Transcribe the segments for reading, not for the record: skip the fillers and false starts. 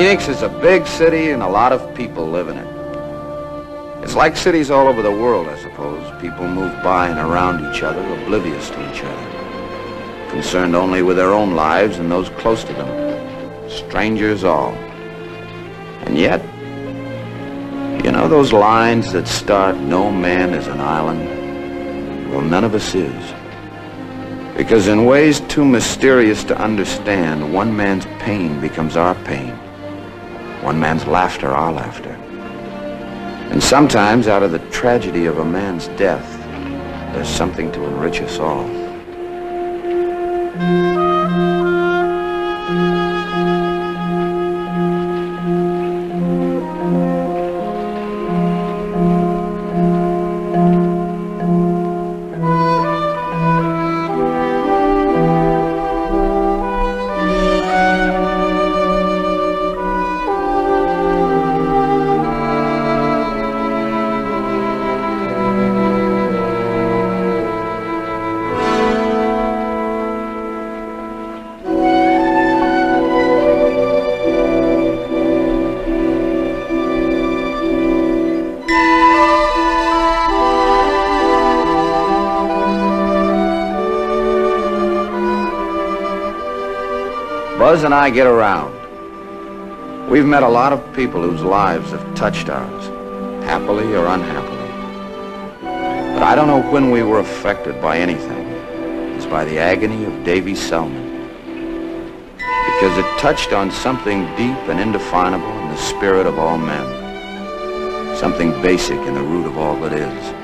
Phoenix is a big city and a lot of people live in it. It's like cities all over the world, I suppose. People move by and around each other, oblivious to each other, concerned only with their own lives and those close to them. Strangers all. And yet, you know those lines that start, "No man is an island"? Well, none of us is. Because in ways too mysterious to understand, one man's pain becomes our pain. One man's laughter, our laughter. And sometimes, out of the tragedy of a man's death, there's something to enrich us all. Buzz and I get around. We've met a lot of people whose lives have touched ours, happily or unhappily. But I don't know when we were affected by anything. It's by the agony of Davy Selman. Because it touched on something deep and indefinable in the spirit of all men. Something basic in the root of all that is.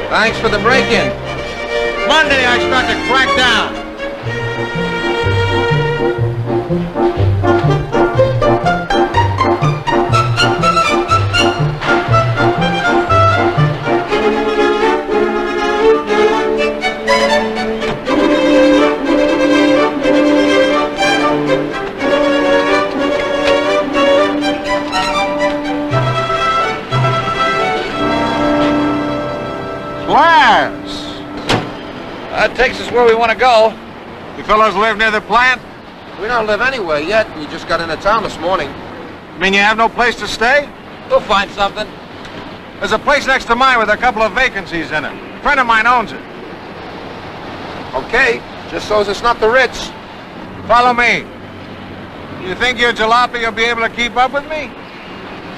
Thanks for the break-in. Monday I start to crack down. That takes us where we want to go. You fellows live near the plant? We don't live anywhere yet. We just got into town this morning. You mean you have no place to stay? We'll find something. There's a place next to mine with a couple of vacancies in it. A friend of mine owns it. Okay, just so as it's not the Ritz. Follow me. You think your jalopy will be able to keep up with me?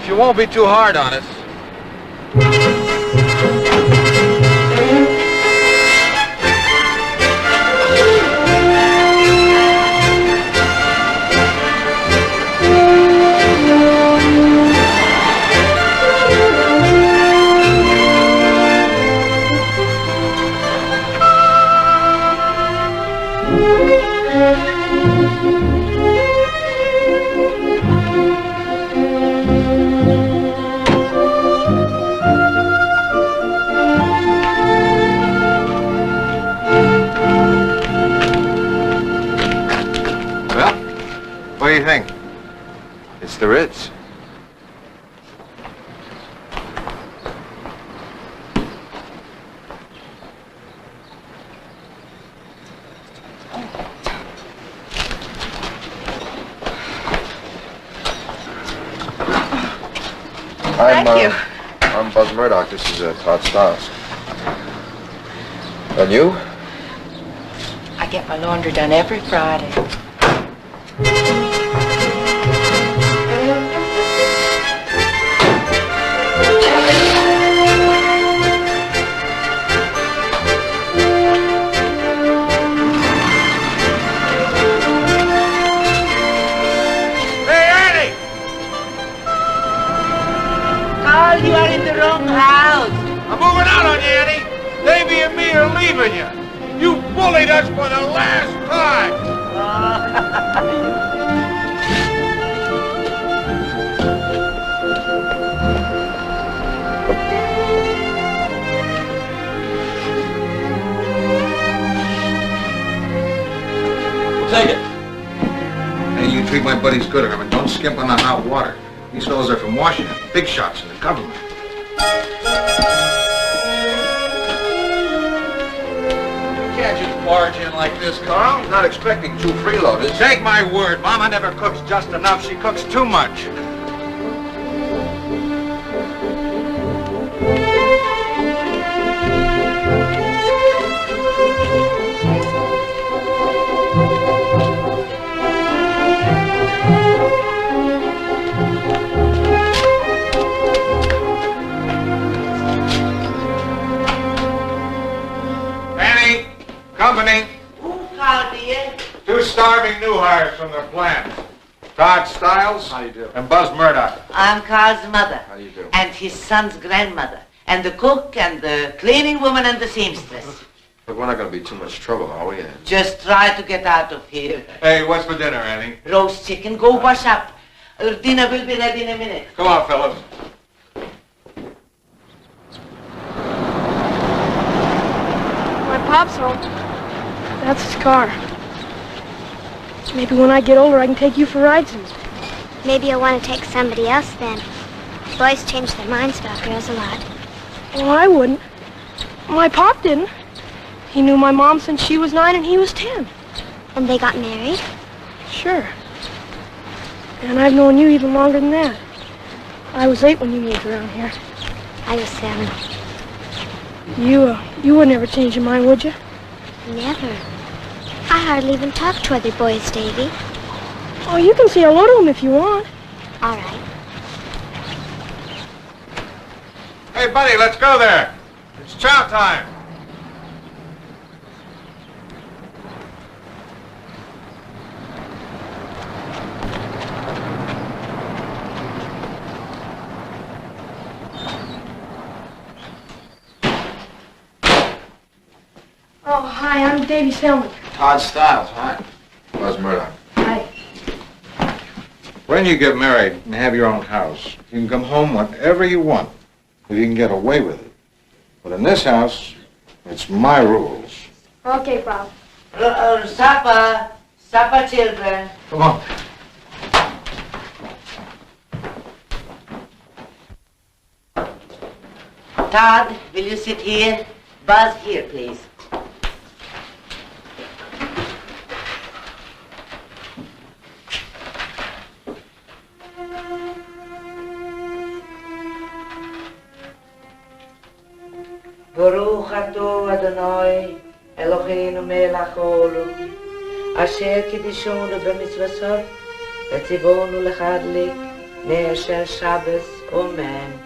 She won't be too hard on us. What do you think? It's the Ritz. I'm Buzz Murdoch. This is Todd Stiles. And you? I get my laundry done every Friday. leaving you. You bullied us for the last time. Take it. Hey, you treat my buddies good, Herman. Don't skimp on the hot water. These fellows are from Washington. Big shots in the government. You can't just barge in like this, Carl. I'm not expecting 2 freeloaders. Take my word, Mama never cooks just enough. She cooks too much. Company. Who called dear? 2 starving new hires from the plant. Todd Stiles. How do you do? And Buzz Murdoch. I'm Carl's mother. How do you do? And his son's grandmother. And the cook and the cleaning woman and the seamstress. Look, we're not going to be too much trouble, are we? Just try to get out of here. Hey, what's for dinner, Annie? Roast chicken. Go wash up. Dinner will be ready in a minute. Come on, fellas. My pop's home. That's his car. Maybe when I get older I can take you for rides in it. Maybe you'll want to take somebody else then. Boys change their minds about girls a lot. Well, I wouldn't. My pop didn't. He knew my mom since she was 9 and he was 10. And they got married? Sure. And I've known you even longer than that. I was 8 when you moved around here. I was 7. You would never change your mind, would you? Never. I hardly even talk to other boys, Davy. Oh, you can say hello to them if you want. All right. Hey, buddy, let's go there. It's chow time. Oh, hi, I'm Davy Selman. Todd Stiles, hi. Buzz Murdoch. Hi. When you get married and have your own house, you can come home whenever you want, if you can get away with it. But in this house, it's my rules. Okay, Bob. Supper. Supper, children. Come on. Todd, will you sit here? Buzz, here, please. Baruch atah Adonai, Eloheinu melech haolam, asher kiddushonu b'mitzvotav, v'tzivonu l'chadlik ner shel Shabbos. Amen.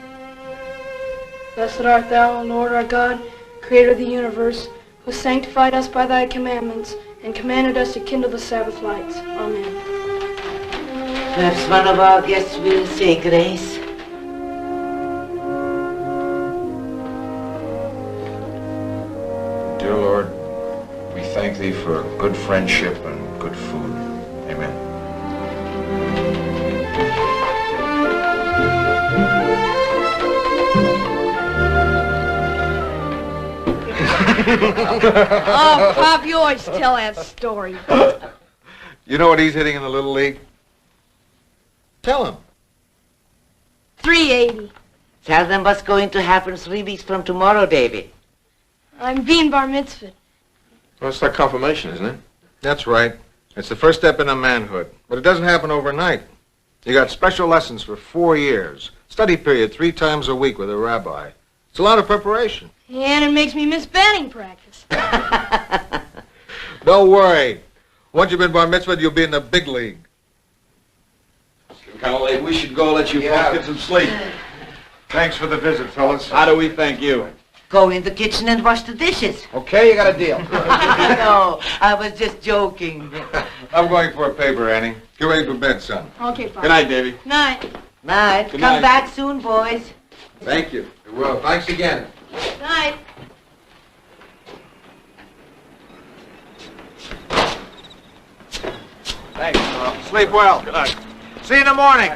Blessed art thou, O Lord our God, creator of the universe, who sanctified us by thy commandments and commanded us to kindle the Sabbath lights. Amen. Perhaps one of our guests will say grace. Dear Lord, we thank thee for good friendship and good food. Amen. Oh, Pop, you always tell that story. You know what he's hitting in the Little League? Tell him. 380. Tell them what's going to happen 3 weeks from tomorrow, Davy. I'm being bar mitzvahed. Well, it's like confirmation, isn't it? That's right. It's the first step into manhood. But it doesn't happen overnight. You got special lessons for 4 years. Study period 3 times a week with a rabbi. It's a lot of preparation. And it makes me miss batting practice. Don't worry. Once you've been bar mitzvahed, you'll be in the big league. Kind of late. We should go let you folks get some sleep. Thanks for the visit, fellas. How do we thank you? Go in the kitchen and wash the dishes. Okay, you got a deal. No, I was just joking. I'm going for a paper, Annie. Get ready for bed, son. Okay, Pop. Good night, Davy. Night. Night. Good Come night. back soon, boys. Thank you. Well, thanks again. Night. Thanks, Carl. Sleep well. Good night. See you in the morning.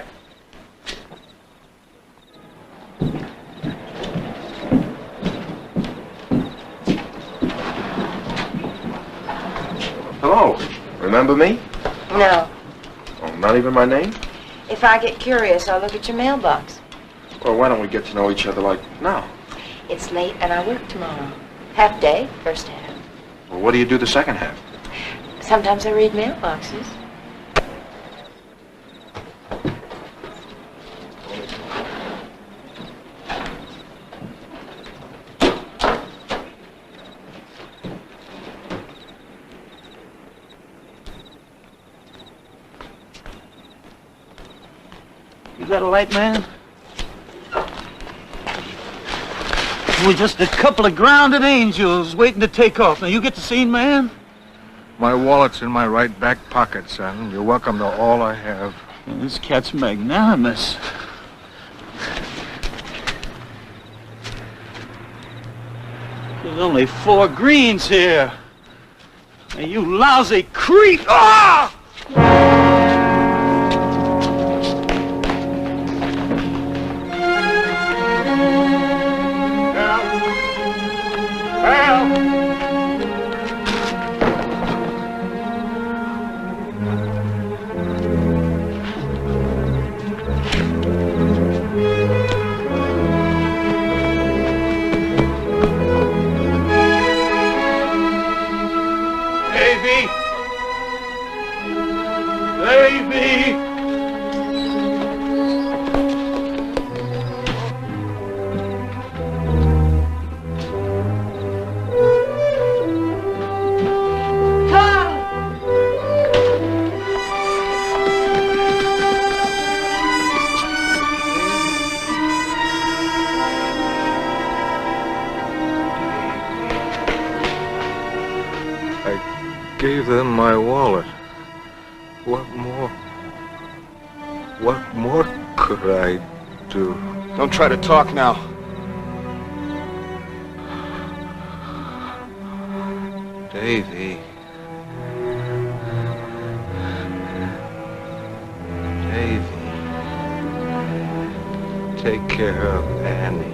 Hello. Remember me? No. Oh, not even my name? If I get curious, I'll look at your mailbox. Well, why don't we get to know each other like now? It's late and I work tomorrow. Half day, first half. Well, what do you do the second half? Sometimes I read mailboxes. You got a light, man? We're just a couple of grounded angels waiting to take off. Now, you get the scene, man? My wallet's in my right back pocket, son. You're welcome to all I have. Well, this cat's magnanimous. There's only 4 greens here. And you lousy creep! Ah! Gave them my wallet. What more could I do? Don't try to talk now. Davy. Davy. Take care of Annie.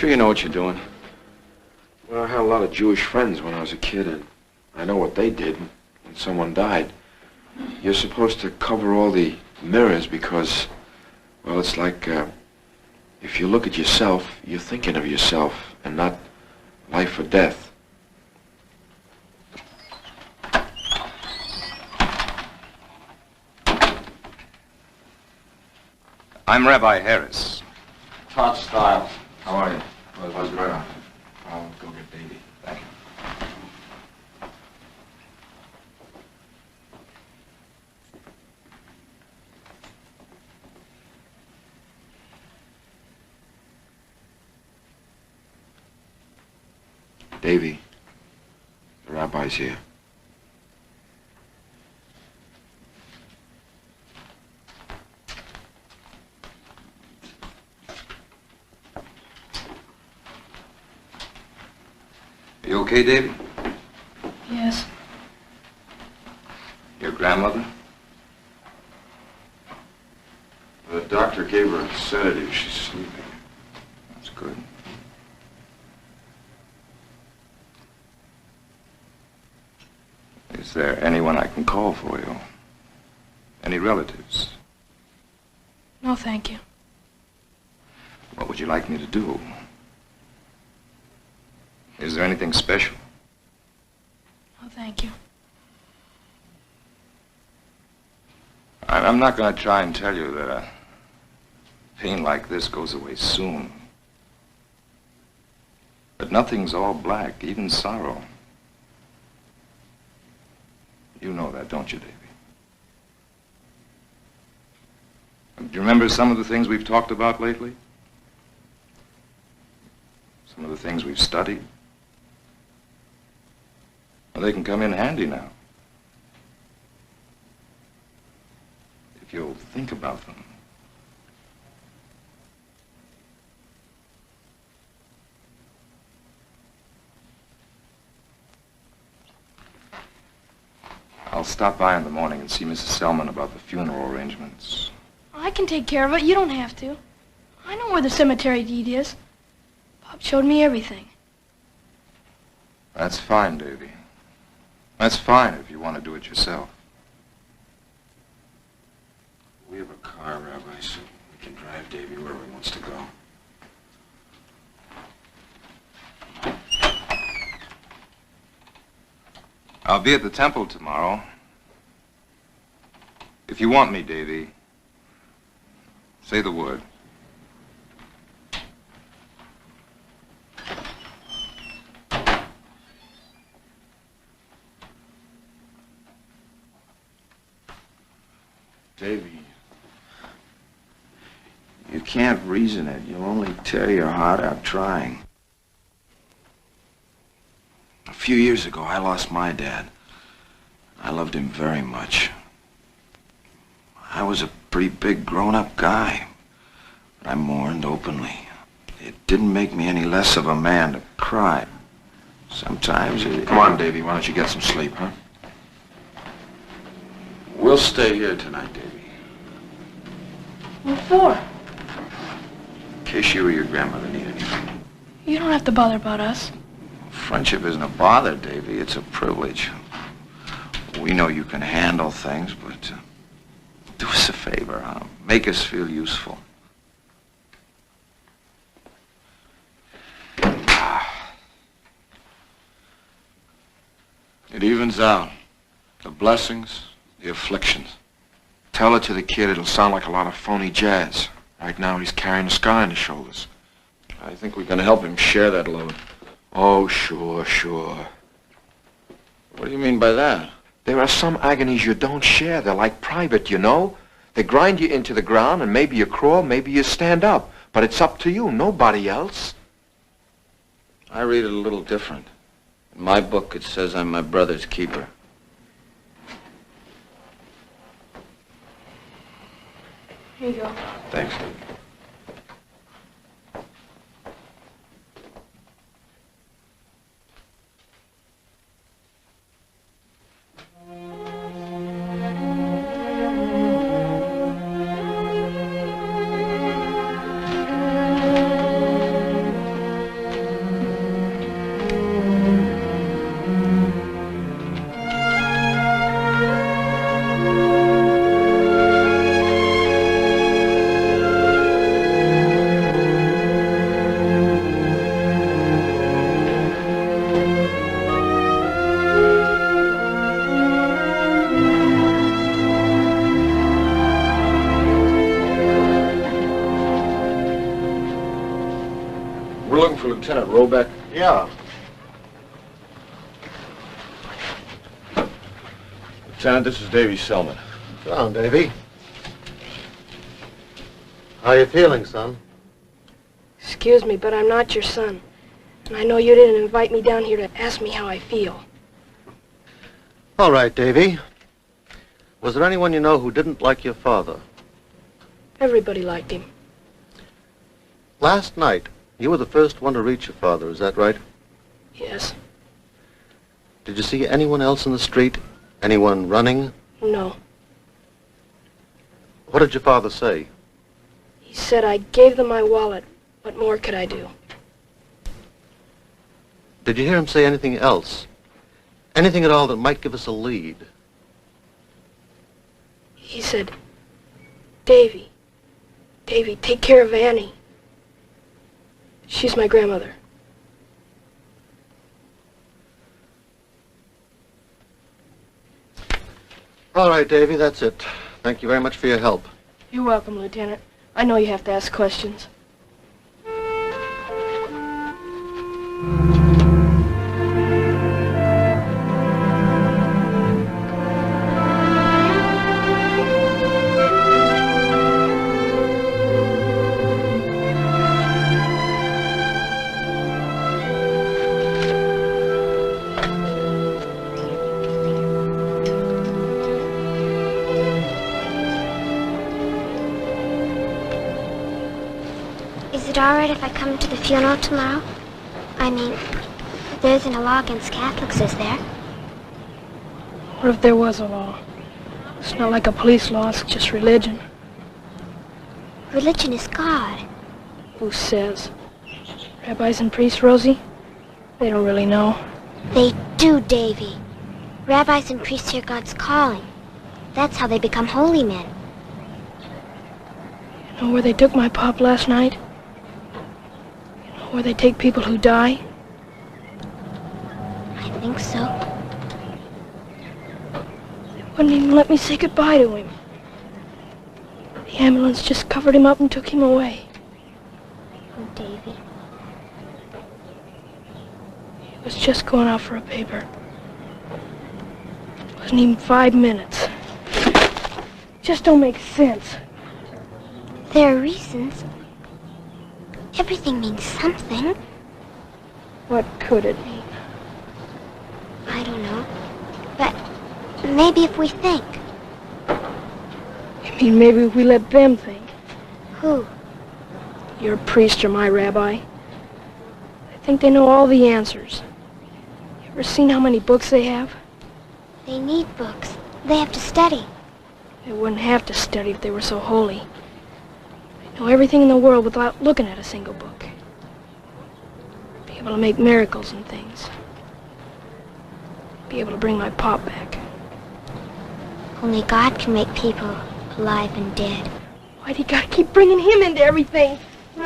You know what you're doing? Well, I had a lot of Jewish friends when I was a kid, and I know what they did when someone died. You're supposed to cover all the mirrors because, well, it's like if you look at yourself, you're thinking of yourself and not life or death. I'm Rabbi Harris. Todd Style. How are you? How's it going? I'll go get Davy. Thank you. Davy, the rabbi's here. You okay, Davy? Yes. Your grandmother? The doctor gave her a sedative. She's sleeping. That's good. Is there anyone I can call for you? Any relatives? No, thank you. What would you like me to do? Is there anything special? I'm not going to try and tell you that a pain like this goes away soon. But nothing's all black, even sorrow. You know that, don't you, Davy? Do you remember some of the things we've talked about lately? Some of the things we've studied? Well, they can come in handy now. If you'll think about them. I'll stop by in the morning and see Mrs. Selman about the funeral arrangements. I can take care of it. You don't have to. I know where the cemetery deed is. Pop showed me everything. That's fine, Davy. That's fine if you want to do it yourself. We have a car, Rabbi, so we can drive Davy wherever he wants to go. I'll be at the temple tomorrow. If you want me, Davy, say the word. Davy, you can't reason it. You'll only tear your heart out trying. A few years ago, I lost my dad. I loved him very much. I was a pretty big grown-up guy, but I mourned openly. It didn't make me any less of a man to cry. Sometimes it... Come on, Davy, why don't you get some sleep, huh? We'll stay here tonight, Davy. What for? In case you or your grandmother need anything. You don't have to bother about us. Friendship isn't a bother, Davy. It's a privilege. We know you can handle things, but do us a favor, huh? Make us feel useful. It evens out. The blessings, the afflictions. Tell it to the kid, it'll sound like a lot of phony jazz. Right now, he's carrying the sky on his shoulders. I think we can help him share that load. Oh, sure, sure. What do you mean by that? There are some agonies you don't share. They're like private, you know? They grind you into the ground, and maybe you crawl, maybe you stand up. But it's up to you, nobody else. I read it a little different. In my book, it says I'm my brother's keeper. Here you go. Thanks. Lieutenant Robeck? Yeah. Lieutenant, this is Davy Selman. Sit down, Davy. How you feeling, son? Excuse me, but I'm not your son. And I know you didn't invite me down here to ask me how I feel. All right, Davy. Was there anyone you know who didn't like your father? Everybody liked him. Last night, you were the first one to reach your father, is that right? Yes. Did you see anyone else in the street? Anyone running? No. What did your father say? He said I gave them my wallet. What more could I do? Did you hear him say anything else? Anything at all that might give us a lead? He said, Davy, take care of Annie. She's my grandmother. All right, Davy, that's it. Thank you very much for your help. You're welcome, Lieutenant. I know you have to ask questions. Is it all right if I come to the funeral tomorrow? I mean, there isn't a law against Catholics, is there? What if there was a law? It's not like a police law, it's just religion. Religion is God. Who says? Rabbis and priests, Rosie? They don't really know. They do, Davy. Rabbis and priests hear God's calling. That's how they become holy men. You know where they took my pop last night? You know where they take people who die? I think so. They wouldn't even let me say goodbye to him. The ambulance just covered him up and took him away. Oh, Davy. He was just going out for a paper. Wasn't even 5 minutes. Just don't make sense. There are reasons. Everything means something. What could it mean? I don't know. But maybe if we think. You mean maybe if we let them think? Who? Your priest or my rabbi. I think they know all the answers. You ever seen how many books they have? They need books. They have to study. They wouldn't have to study if they were so holy. They know everything in the world without looking at a single book. Be able to make miracles and things. Be able to bring my pop back. Only God can make people alive and dead. Why'd you gotta keep bringing him into everything? I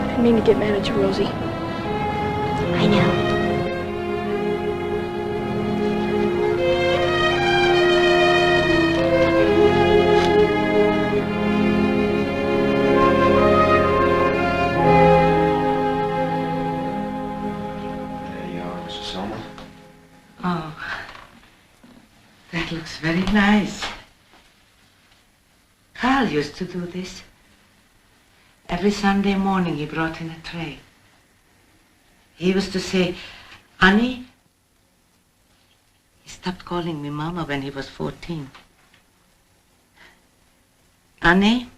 didn't mean to get mad at you, Rosie. I know. There you are, Mrs. Selma. Oh, that looks very nice. Carl used to do this. Every Sunday morning he brought in a tray. He used to say, Annie. He stopped calling me Mama when he was 14. Annie,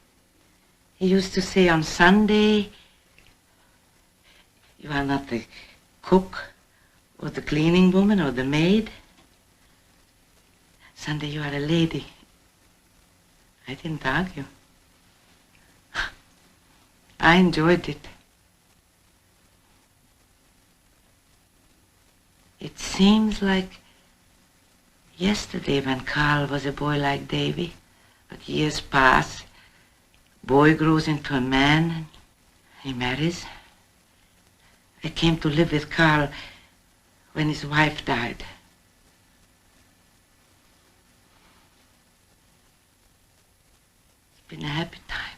he used to say on Sunday, you are not the cook or the cleaning woman or the maid. Sunday you are a lady. I didn't argue. I enjoyed it. It seems like yesterday when Carl was a boy like Davy, but years pass, boy grows into a man, and he marries. I came to live with Carl when his wife died. It's been a happy time.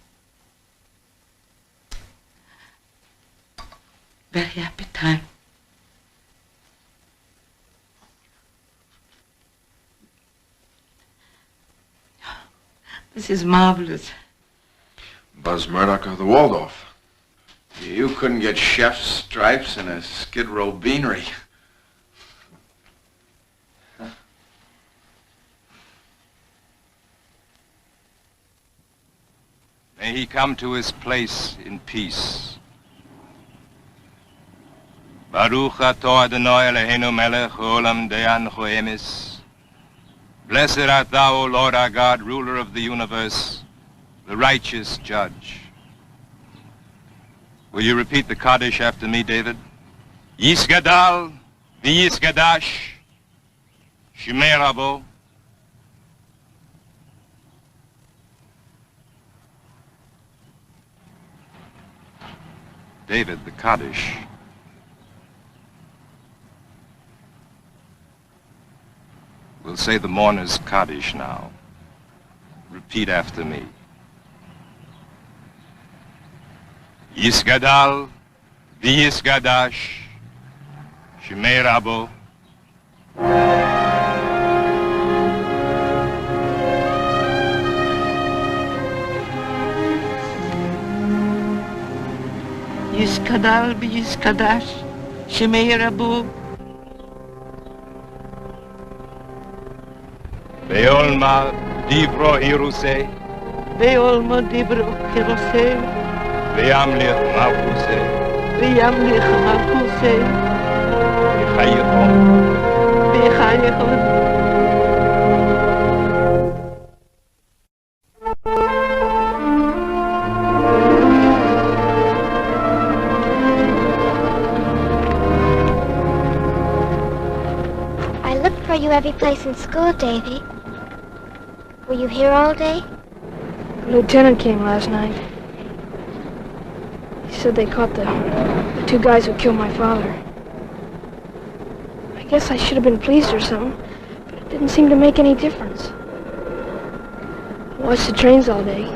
Very happy time. This is marvelous. Buzz Murdoch of the Waldorf. You couldn't get chef's stripes in a Skid Row beanery. May he come to his place in peace. Baruch atah Adonai Eloheinu melech haolam dayan choemis. Blessed art thou, O Lord our God, ruler of the universe, the righteous judge. Will you repeat the Kaddish after me, David? Yisgadal v'yisgadash Shemei Rabo. David, the Kaddish. We'll say the mourner's Kaddish now. Repeat after me. Yisgadal, v'yisgadash, Shemei Rabo. Yiskadal v'yiskadash, Shemei Rabo. Ve'olma divro hiruse, Ve'olma dibro kirose, ve'amlich malchuse, Ve'yamlich malchuse, v'chayichom. Ve'chayechon. I looked for you every place in school, Davy. Were you here all day? The lieutenant came last night. He said they caught the two guys who killed my father. I guess I should have been pleased or something, but it didn't seem to make any difference. I watched the trains all day.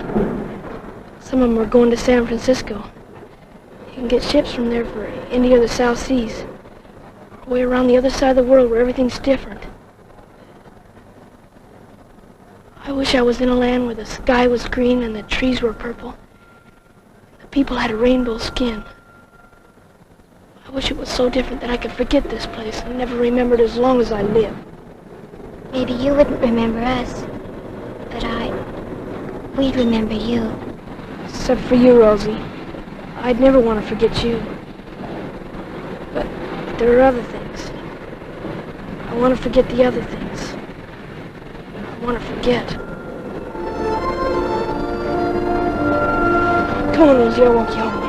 Some of them were going to San Francisco. You can get ships from there for India or the South Seas. Way around the other side of the world where everything's different. I wish I was in a land where the sky was green and the trees were purple. The people had a rainbow skin. I wish it was so different that I could forget this place and never remember it as long as I live. Maybe you wouldn't remember us, but we'd remember you. Except for you, Rosie. I'd never want to forget you. But there are other things. I want to forget the other things. I want to forget. Come on, Rosie, I'll walk you home.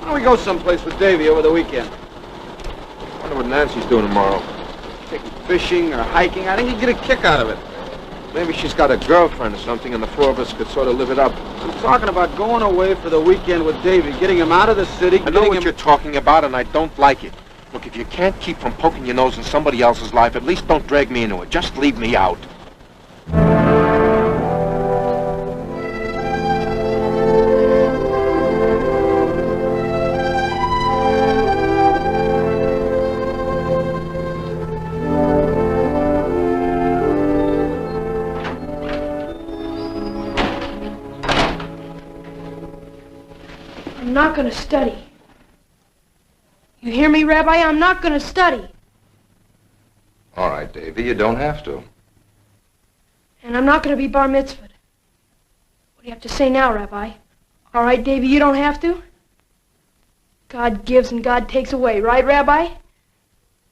Why don't we go someplace with Davy over the weekend? I wonder what Nancy's doing tomorrow. Taking fishing or hiking. I think you'd get a kick out of it. Maybe she's got a girlfriend or something, and the four of us could sort of live it up. I'm talking about going away for the weekend with Davy, getting him out of the city. I know what you're talking about, and I don't like it. Look, if you can't keep from poking your nose in somebody else's life, at least don't drag me into it. Just leave me out. I'm not going to study. You hear me, Rabbi? I'm not going to study. All right, Davy, you don't have to. And I'm not going to be bar mitzvahed. What do you have to say now, Rabbi? All right, Davy, you don't have to? God gives and God takes away, right, Rabbi?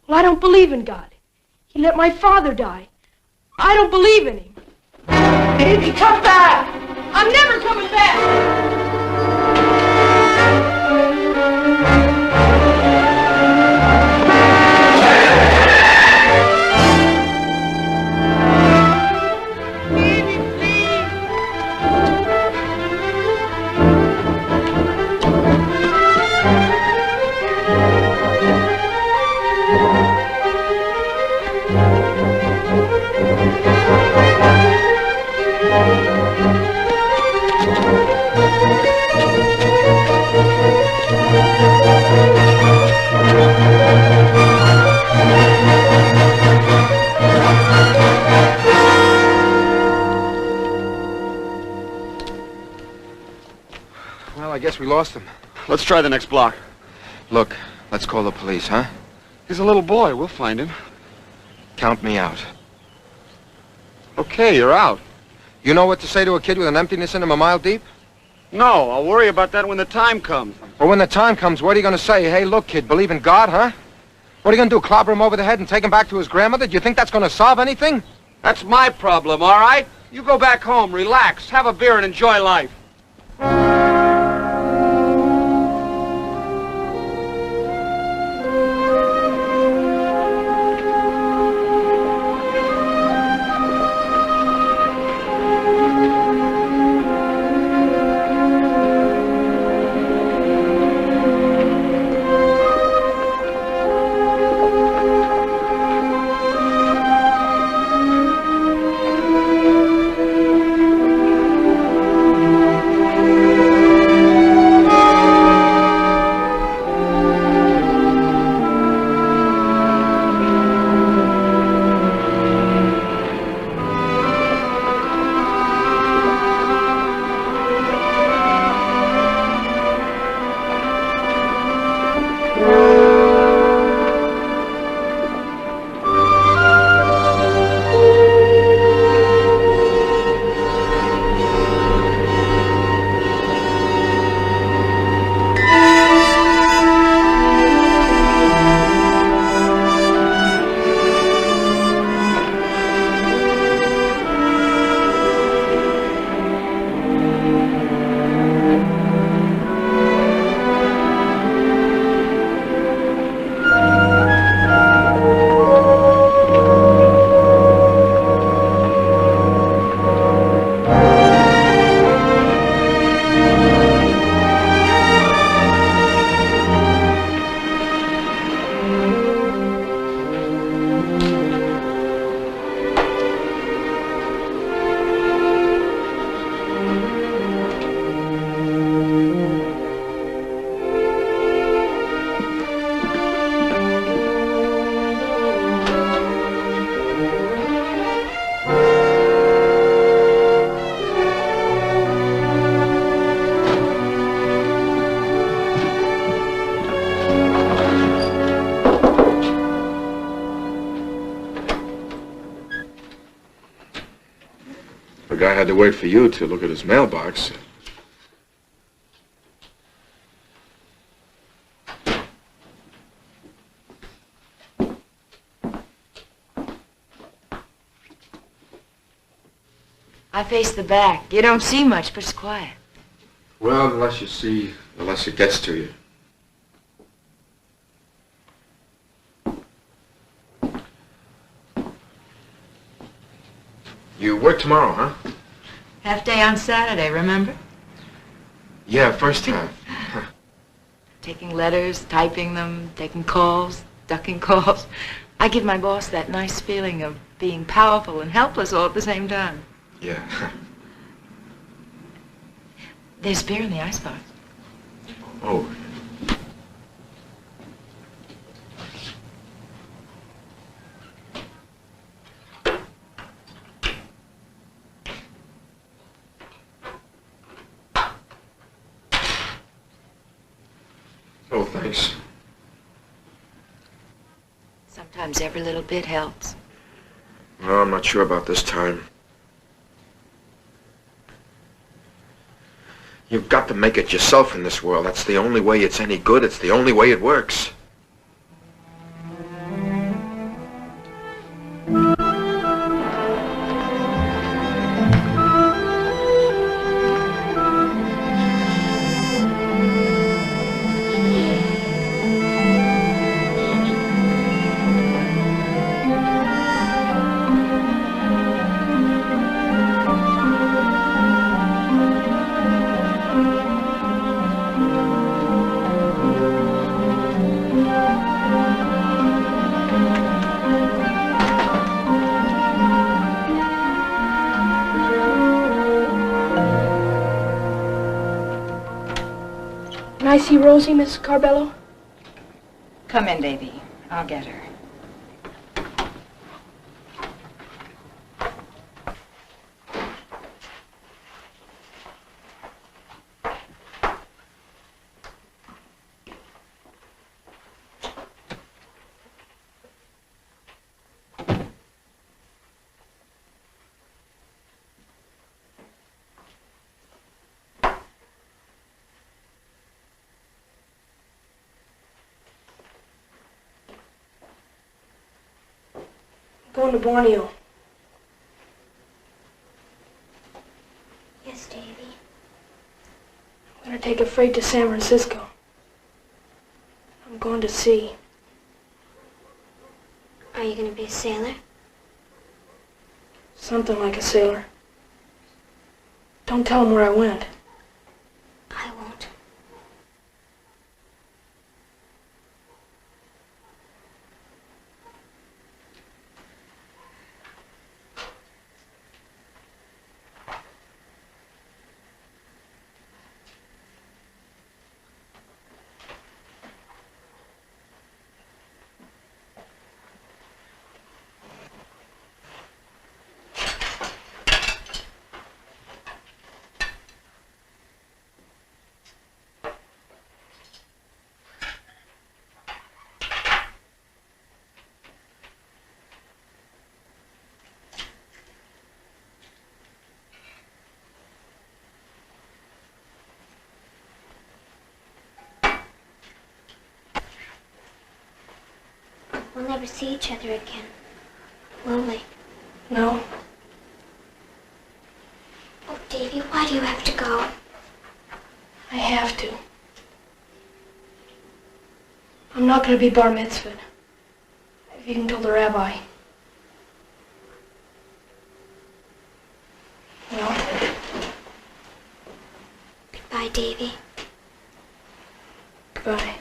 Well, I don't believe in God. He let my father die. I don't believe in him. Davy, come back! I'm never coming back! Well, I guess we lost him. Let's try the next block. Look, let's call the police, huh? He's a little boy. We'll find him. Count me out. Okay, you're out. You know what to say to a kid with an emptiness in him a mile deep? No, I'll worry about that when the time comes. Well, when the time comes, what are you going to say? Hey, look, kid, believe in God, huh? What are you going to do, clobber him over the head and take him back to his grandmother? Do you think that's going to solve anything? That's my problem, all right? You go back home, relax, have a beer, and enjoy life. The guy had to wait for you to look at his mailbox. I face the back. You don't see much, but it's quiet. Well, the less you see, the less it gets to you. You work tomorrow, huh? Half day on Saturday, remember? Yeah, first half. Taking letters, typing them, taking calls, ducking calls. I give my boss that nice feeling of being powerful and helpless all at the same time. Yeah. There's beer in the icebox. Oh. Oh, thanks. Sometimes every little bit helps. No, I'm not sure about this time. You've got to make it yourself in this world. That's the only way it's any good. It's the only way it works. Can I see Rosie, Mrs. Carbello? Come in, Davy. I'll get her. Going to Borneo. Yes, Davy. I'm going to take a freight to San Francisco. I'm going to sea. Are you going to be a sailor? Something like a sailor. Don't tell him where I went. I won't. We'll never see each other again, will we? No. Oh, Davy, why do you have to go? I have to. I'm not going to be bar mitzvahed. If you can tell the rabbi. Well, Goodbye, Davy. goodbye.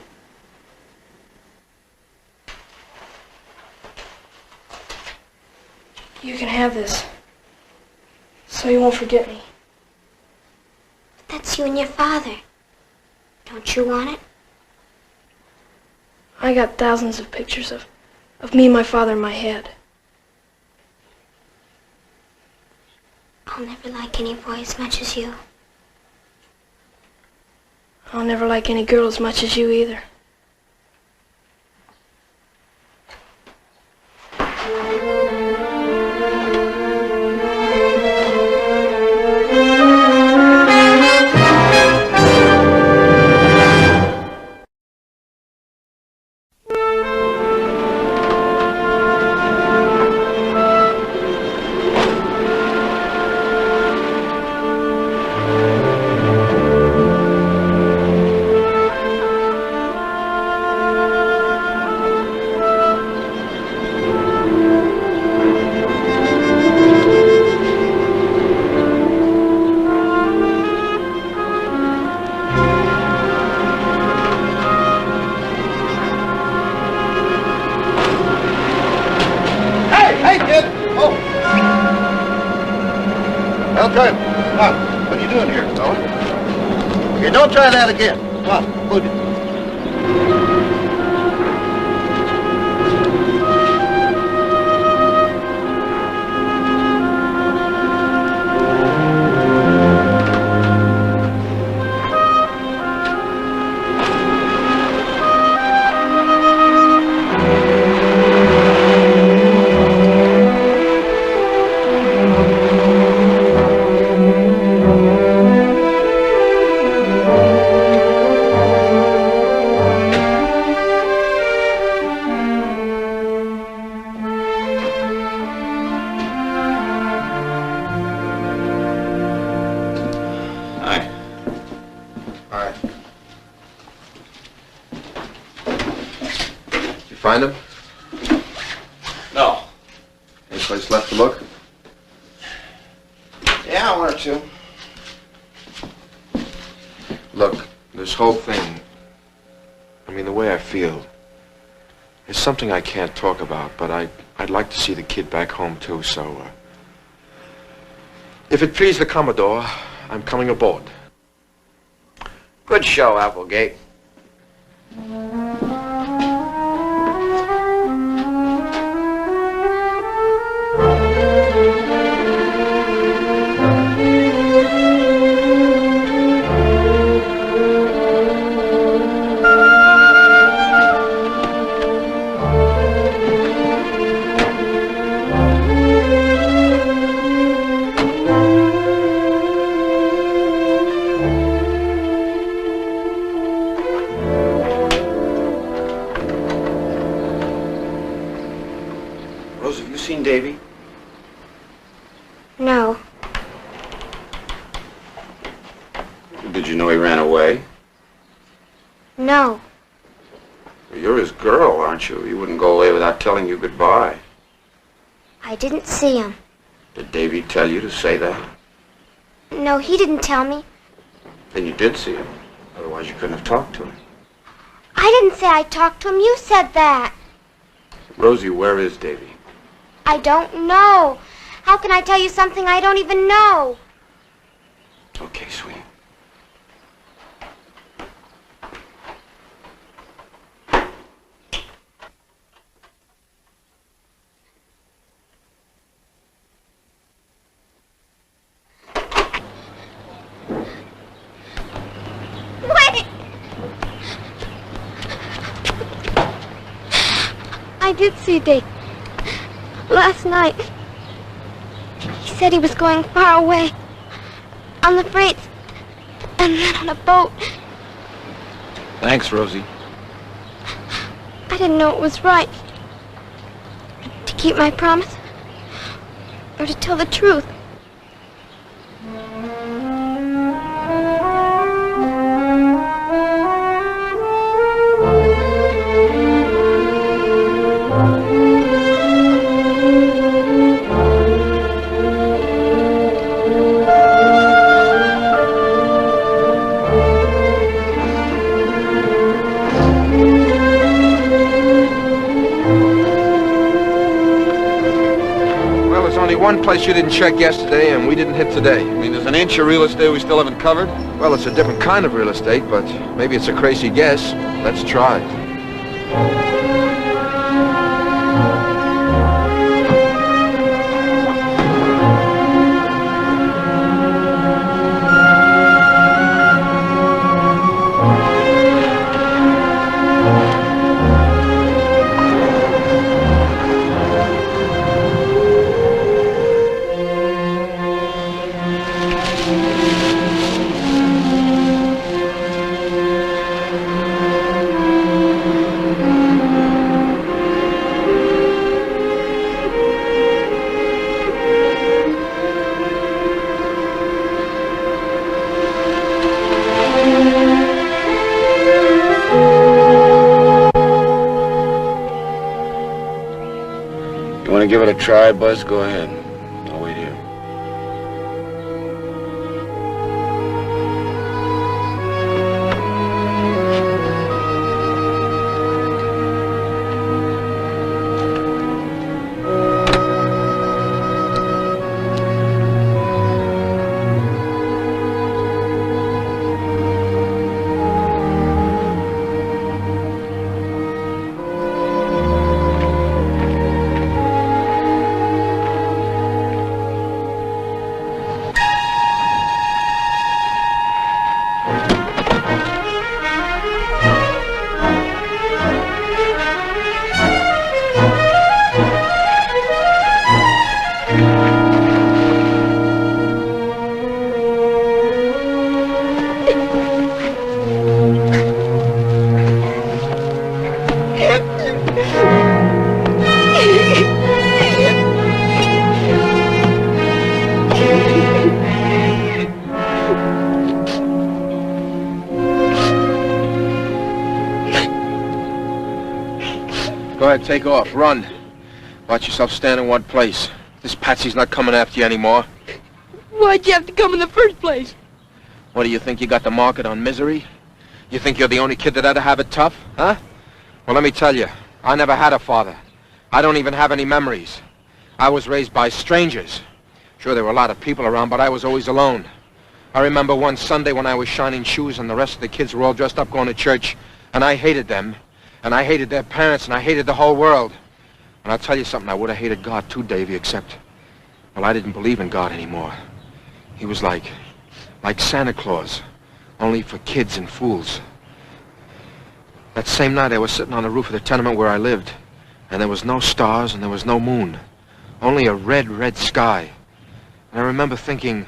You can have this, so you won't forget me. But that's you and your father. Don't you want it? I got thousands of pictures of me and my father in my head. I'll never like any boy as much as you. I'll never like any girl as much as you either. Hey, kid! Oh! Okay, come on. What are you doing here, fella? Okay, don't try that again. Come on, move it. Find him? No. Any place left to look? Yeah, one or two. Look, this whole thing, I mean, the way I feel, is something I can't talk about, but I'd like to see the kid back home, too, so, if it please the Commodore, I'm coming aboard. Good show, Applegate. Rose, have you seen Davy? No. Did you know he ran away? No. You're his girl, aren't you? He wouldn't go away without telling you goodbye. I didn't see him. Did Davy tell you to say that? No, he didn't tell me. Then you did see him. Otherwise you couldn't have talked to him. I didn't say I talked to him. You said that. Rosie, where is Davy? I don't know. How can I tell you something I don't even know? Okay, sweetie. Wait! I did see Dave. Last night. He said he was going far away. On the freights. And then on a boat. Thanks, Rosie. I didn't know it was right. To keep my promise. Or to tell the truth. One place you didn't check yesterday and we didn't hit today. I mean, there's an inch of real estate we still haven't covered? Well, it's a different kind of real estate, but maybe it's a crazy guess. Let's try. You want to give it a try, Buzz? Go ahead. I'll wait here. Take off. Run. Watch yourself stand in one place. This Patsy's not coming after you anymore. Why'd you have to come in the first place? What do you think? You got the market on misery? You think you're the only kid that ought to have it tough? Huh? Well, let me tell you. I never had a father. I don't even have any memories. I was raised by strangers. Sure, there were a lot of people around, but I was always alone. I remember one Sunday when I was shining shoes and the rest of the kids were all dressed up going to church, and I hated them, and I hated their parents, and I hated the whole world. And I'll tell you something, I would have hated God too, Davy, except, well, I didn't believe in God anymore. He was like Santa Claus, only for kids and fools. That same night I was sitting on the roof of the tenement where I lived, and there was no stars and there was no moon, only a red, red sky. And I remember thinking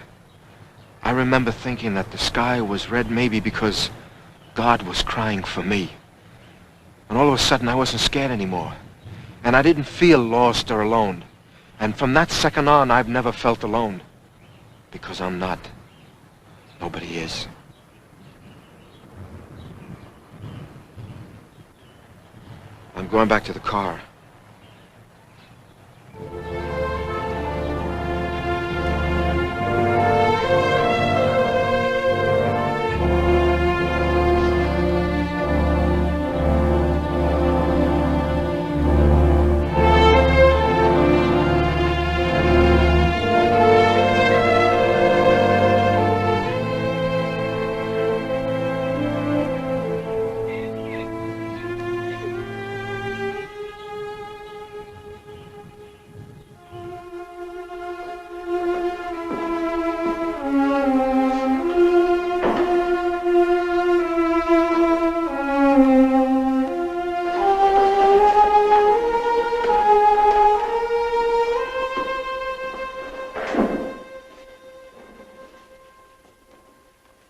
that the sky was red maybe because God was crying for me. And all of a sudden I wasn't scared anymore. And I didn't feel lost or alone. And from that second on, I've never felt alone. Because I'm not. Nobody is. I'm going back to the car.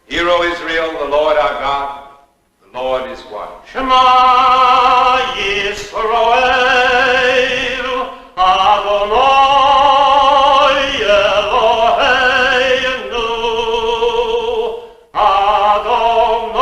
Hear, O Israel, the Lord our God, the Lord is one. Shema Yisrael, Adonai Eloheinu, Adonai Echad.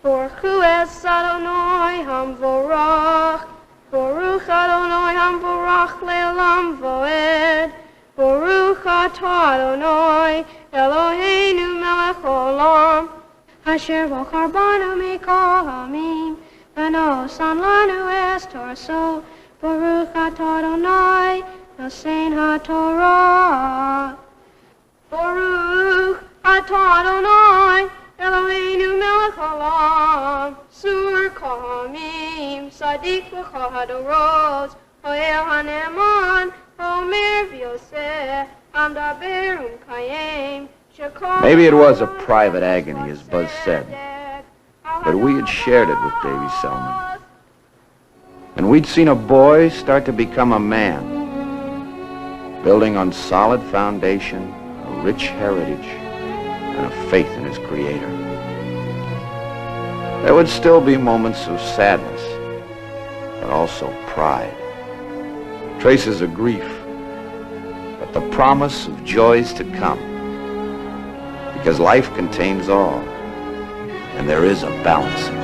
Baruch Hu es Adonai Hamvorach, Baruch Adonai Hamvorach Le'olam Voed, Baruch Atah Adonai Eloheinu Melech Olam, Asher Bochar Banu Mikol Hamim, V'nosan Lanu es Torso, Baruch Atah Adonai Nosein HaTorah, Baruch Atah Adonai Eloheinu melech haolam, sur kol hamim, sadik v'chol hadoros, ho'el haneman, ho'omer v'yoseh, hamdaber u'mkayem, shekol... Maybe it was a private agony, as Buzz said, but we had shared it with Davy Selman. And we'd seen a boy start to become a man, building on solid foundation, a rich heritage, and a faith in his Creator. There would still be moments of sadness, but also pride. Traces of grief, but the promise of joys to come. Because life contains all, and there is a balancing.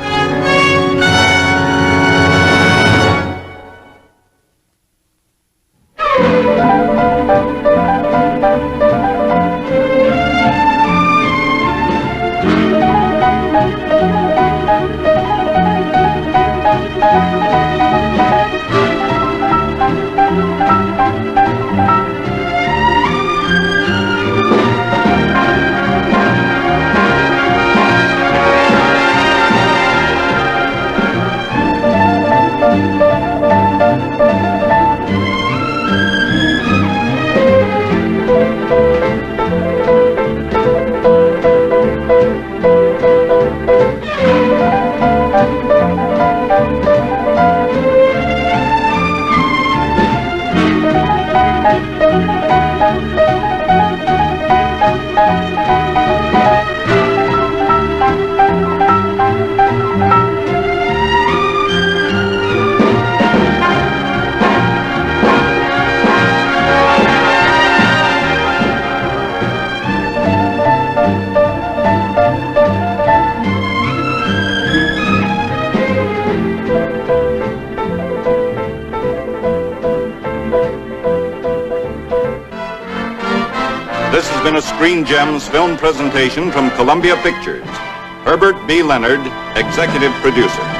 This has been a Screen Gems film presentation from Columbia Pictures. Herbert B. Leonard, executive producer.